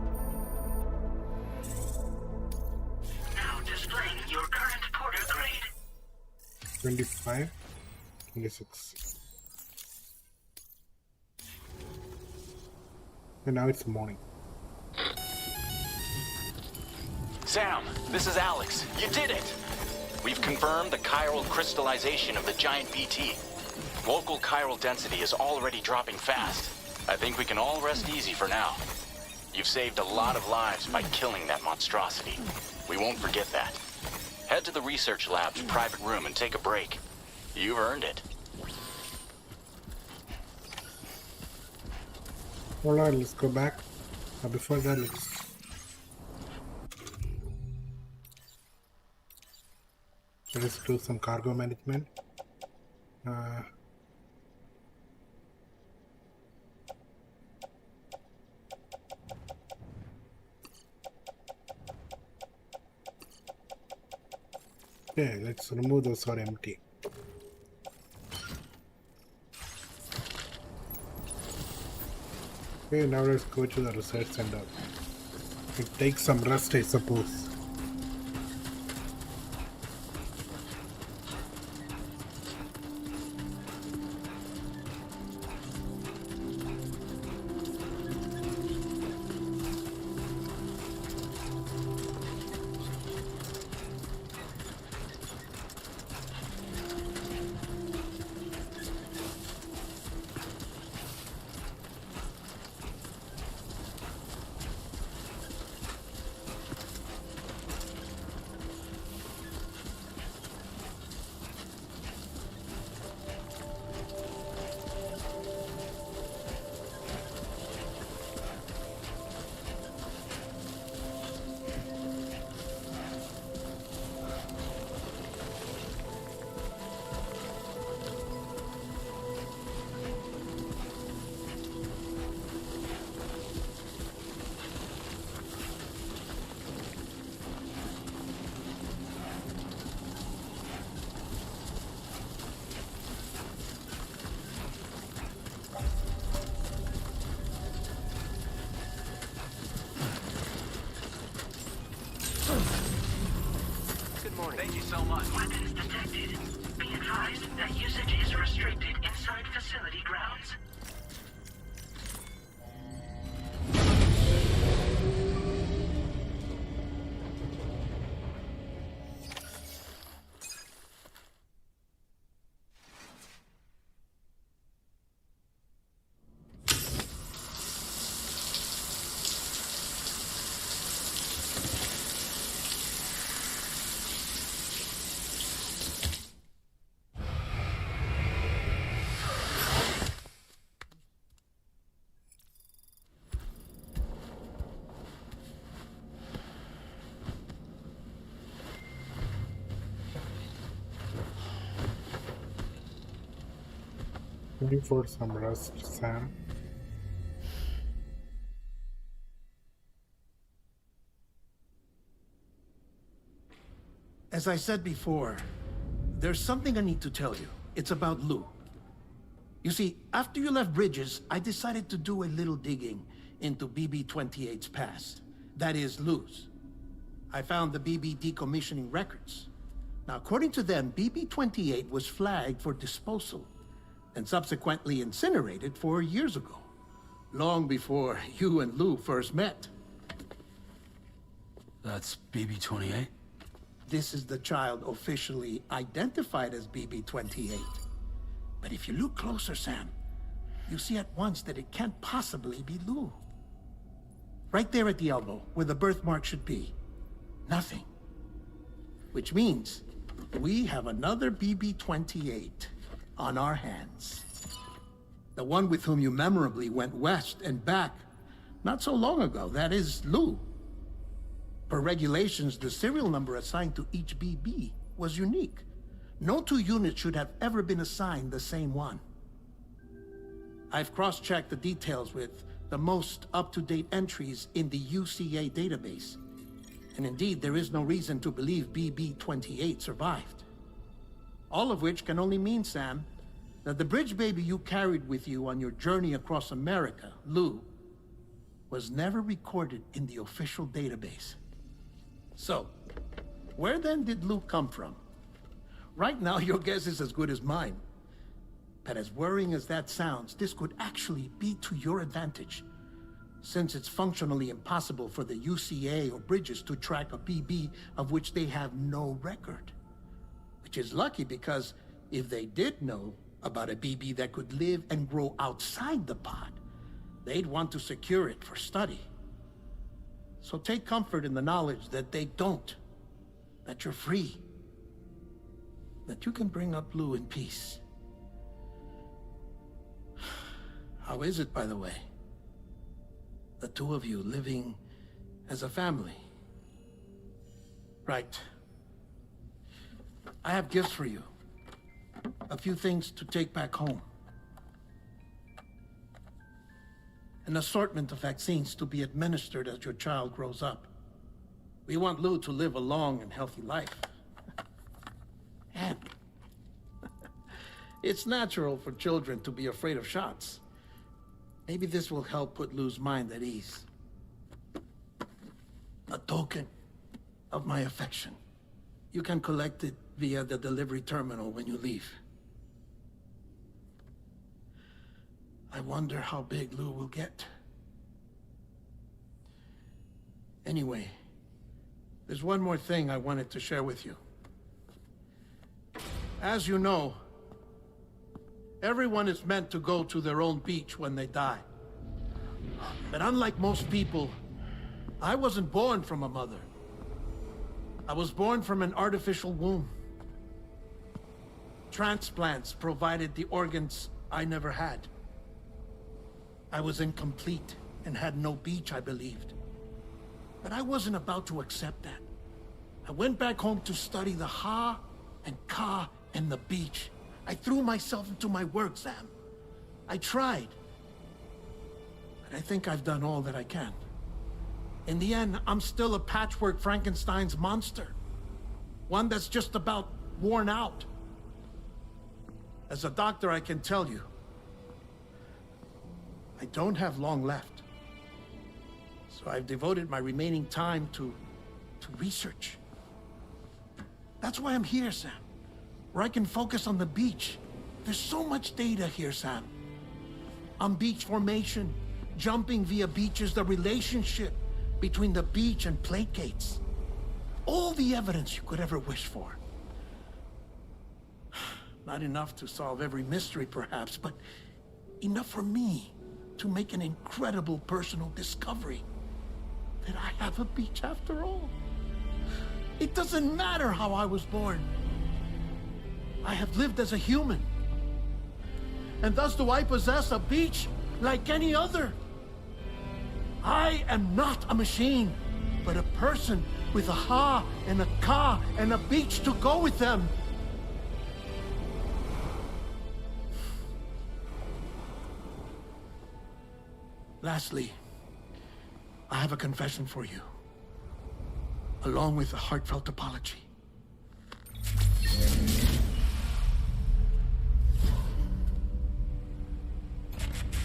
Now displaying your current porter grade. 25, 26. And now it's morning. Sam, this is Alex. You did it! We've confirmed the chiral crystallization of the giant BT. Local chiral density is already dropping fast. I think we can all rest easy for now. You've saved a lot of lives by killing that monstrosity. We won't forget that. Head to the research lab's private room and take a break. You've earned it. Alright, let's go back. Before that, let's do some cargo management. Okay, let's remove those are empty. Okay, now let's go to the research center. It takes some rest, I suppose. Thank you so much. Weapons detected. Be advised that usage is restricted inside facility grounds. Looking for some rest, Sam. As I said before, there's something I need to tell you. It's about Lou. You see, after you left Bridges, I decided to do a little digging into BB-28's past. That is, Lou's. I found the BB decommissioning records. Now, according to them, BB-28 was flagged for disposal and subsequently incinerated 4 years ago, long before you and Lou first met. That's BB-28? This is the child officially identified as BB-28. But if you look closer, Sam, you see at once that it can't possibly be Lou. Right there at the elbow, where the birthmark should be. Nothing. Which means we have another BB-28 on our hands. The one with whom you memorably went west and back not so long ago, that is Lou. Per regulations, the serial number assigned to each BB was unique. No two units should have ever been assigned the same one. I've cross-checked the details with the most up-to-date entries in the UCA database. And indeed, there is no reason to believe BB-28 survived. All of which can only mean, Sam, that the bridge baby you carried with you on your journey across America, Lou, was never recorded in the official database. So, where then did Lou come from? Right now, your guess is as good as mine. But as worrying as that sounds, this could actually be to your advantage, since it's functionally impossible for the UCA or Bridges to track a BB of which they have no record. Which is lucky, because if they did know about a BB that could live and grow outside the pod, they'd want to secure it for study. So take comfort in the knowledge that they don't, that you're free, that you can bring up Lou in peace. How is it, by the way? The two of you living as a family. Right. I have gifts for you. A few things to take back home. An assortment of vaccines to be administered as your child grows up. We want Lou to live a long and healthy life. And it's natural for children to be afraid of shots. Maybe this will help put Lou's mind at ease. A token of my affection. You can collect it via the delivery terminal when you leave. I wonder how big Lou will get. Anyway, there's one more thing I wanted to share with you. As you know, everyone is meant to go to their own beach when they die. But unlike most people, I wasn't born from a mother. I was born from an artificial womb. Transplants provided the organs I never had. I was incomplete and had no beach, I believed. But I wasn't about to accept that. I went back home to study the Ha and Ka and the beach. I threw myself into my work, Sam. I tried. But I think I've done all that I can. In the end, I'm still a patchwork Frankenstein's monster. One that's just about worn out. As a doctor, I can tell you, I don't have long left. So I've devoted my remaining time to research. That's why I'm here, Sam. Where I can focus on the beach. There's so much data here, Sam. On beach formation, jumping via beaches, the relationship between the beach and plate gates. All the evidence you could ever wish for. Not enough to solve every mystery, perhaps, but enough for me to make an incredible personal discovery. That I have a beach after all. It doesn't matter how I was born. I have lived as a human. And thus do I possess a beach like any other. I am not a machine, but a person with a ha and a ka and a beach to go with them. Lastly, I have a confession for you, along with a heartfelt apology.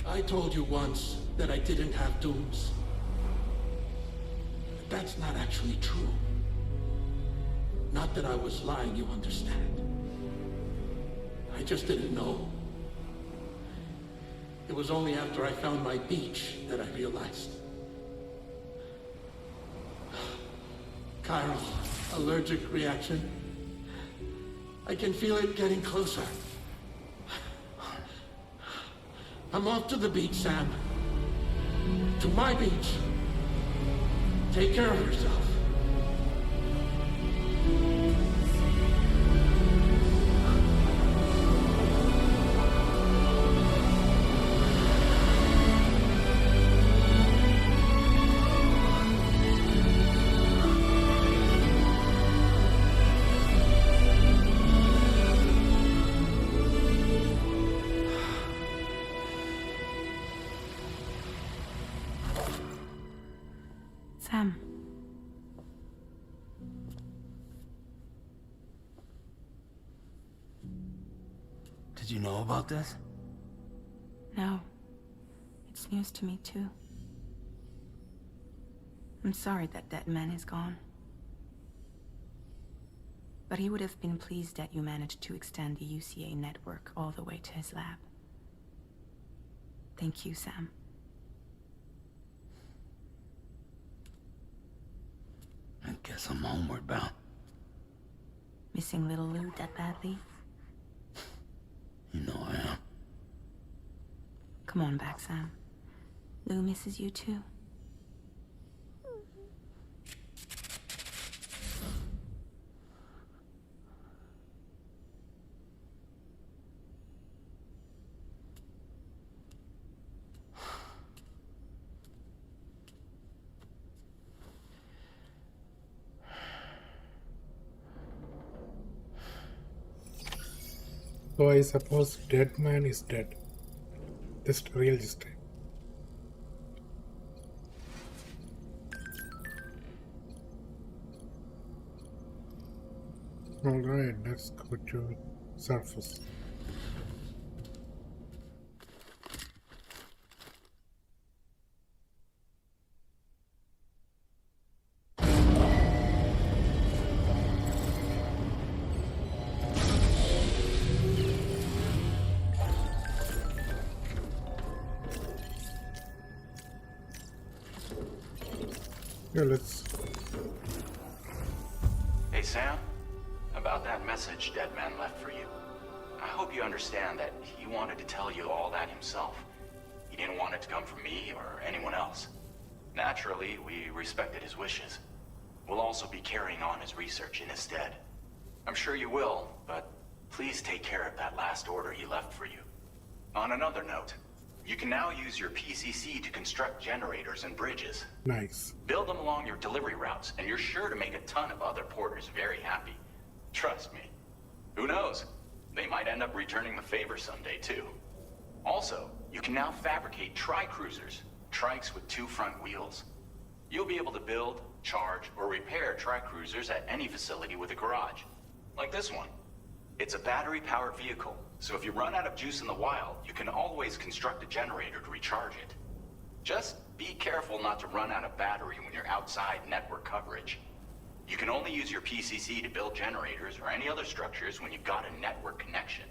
I told you once that I didn't have dooms. But that's not actually true. Not that I was lying, you understand. I just didn't know. It was only after I found my beach that I realized. Chiral, allergic reaction. I can feel it getting closer. I'm off to the beach, Sam. To my beach. Take care of yourself. Sam. Did you know about this? No. It's news to me, too. I'm sorry that that man is gone. But he would have been pleased that you managed to extend the UCA network all the way to his lab. Thank you, Sam. I guess I'm homeward bound. Missing little Lou that badly? You know I am. Come on back, Sam. Lou misses you too. So I suppose dead man is dead. Just real this time. Alright, let's go to surface. Yeah, let's. Hey, Sam. About that message Deadman left for you. I hope you understand that he wanted to tell you all that himself. He didn't want it to come from me or anyone else. Naturally, we respected his wishes. We'll also be carrying on his research in his stead. I'm sure you will, but please take care of that last order he left for you. On another note, you can now use your PCC to construct generators and bridges. Nice. Build them along your delivery routes, and you're sure to make a ton of other porters very happy. Trust me. Who knows? They might end up returning the favor someday, too. Also, you can now fabricate tri-cruisers, trikes with 2 front wheels. You'll be able to build, charge, or repair tri-cruisers at any facility with a garage. Like this one. It's a battery-powered vehicle, so if you run out of juice in the wild, you can always construct a generator to recharge it. Just be careful not to run out of battery when you're outside network coverage. You can only use your PCC to build generators or any other structures when you've got a network connection.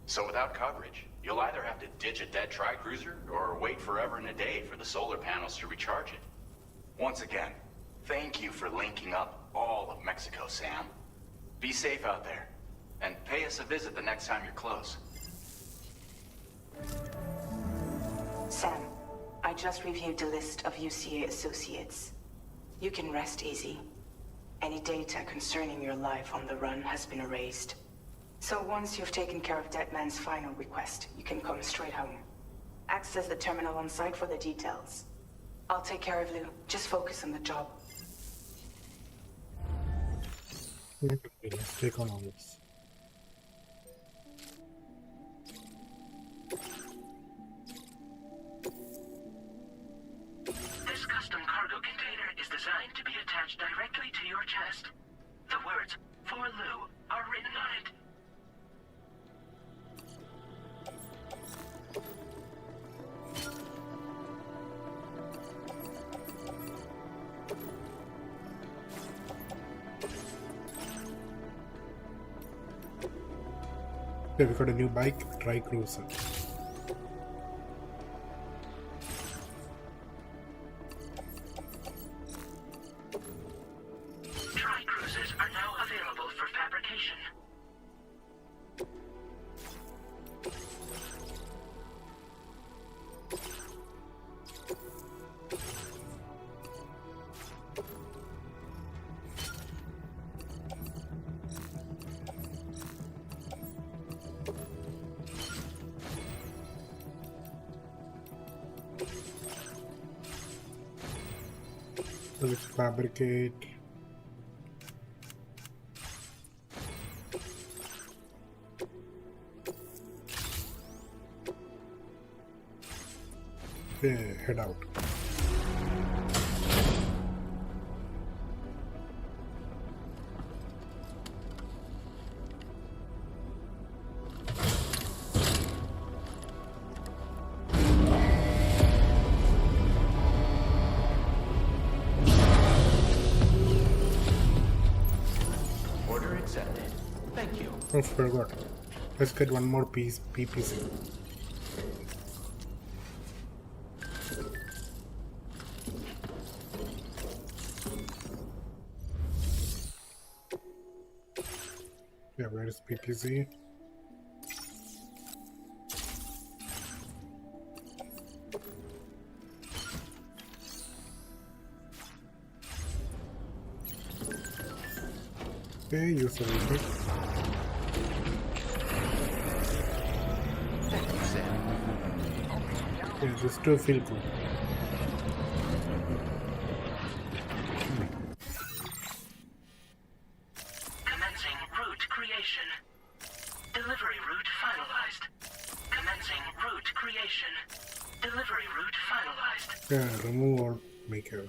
So without coverage, you'll either have to ditch a dead tri-cruiser or wait forever and a day for the solar panels to recharge it. Once again, thank you for linking up all of Mexico, Sam. Be safe out there, and pay us a visit the next time you're close. Sam, I just reviewed the list of UCA associates. You can rest easy. Any data concerning your life on the run has been erased. So once you've taken care of Deadman's final request, you can come straight home. Access the terminal on site for the details. I'll take care of Lou. Just focus on the job. Okay, let's take on all this. This custom cargo container is designed to be attached directly to your chest. The words, "For Lou," are written on it. Okay, we got a new bike, tri-cruiser. Tri-cruisers are now available for fabrication. So let's fabricate. Okay, head out. Order accepted. Thank you. Oh, forgot. Let's get one more piece PPC. Yeah, where is PPC? Okay, use the repeat. Thank you, Sam. Yeah, these two feel good. Commencing route creation. Delivery route finalized. Commencing route creation. Delivery route finalized. Yeah, remove all maker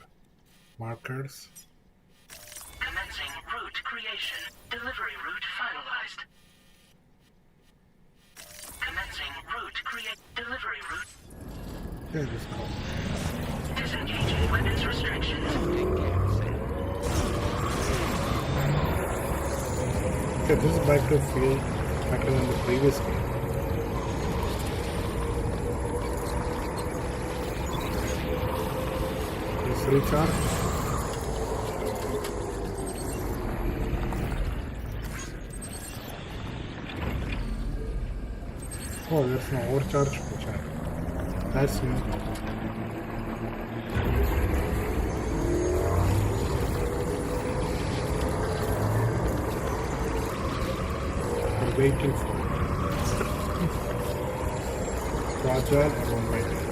markers. Commencing route creation. Delivery route finalized. Commencing route create. Delivery route. Yeah, just go. Disengaging weapons restrictions. Take care, Sam. Okay, this bike to feel better than the previous game. Let's recharge. Oh, there's no overcharge feature. That's new. I'm waiting for it. Fragile and one by one.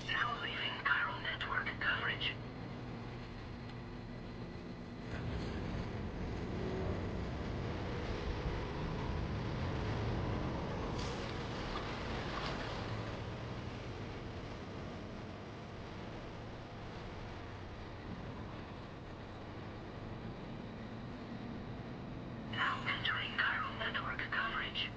Now leaving chiral network coverage. Now entering chiral network coverage.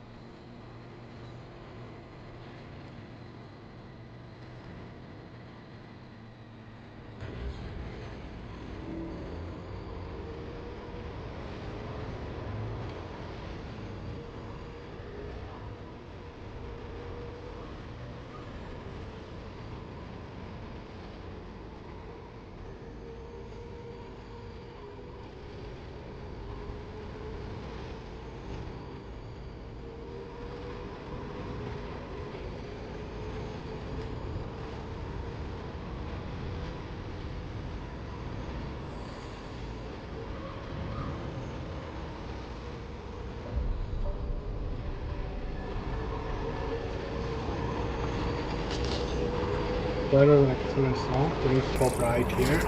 That was an excellent song. We'll stop right here.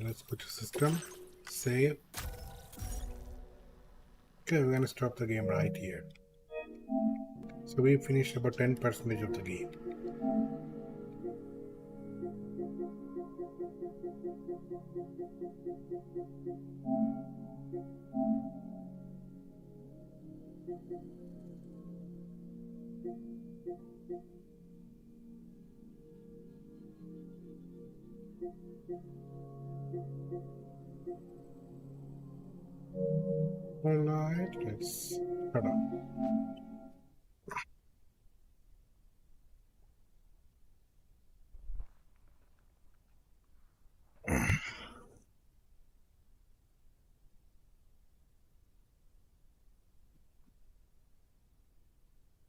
Let's go to system, save. Okay, we're gonna stop the game right here. So we finished about 10% of the game. Alright, let's shut up.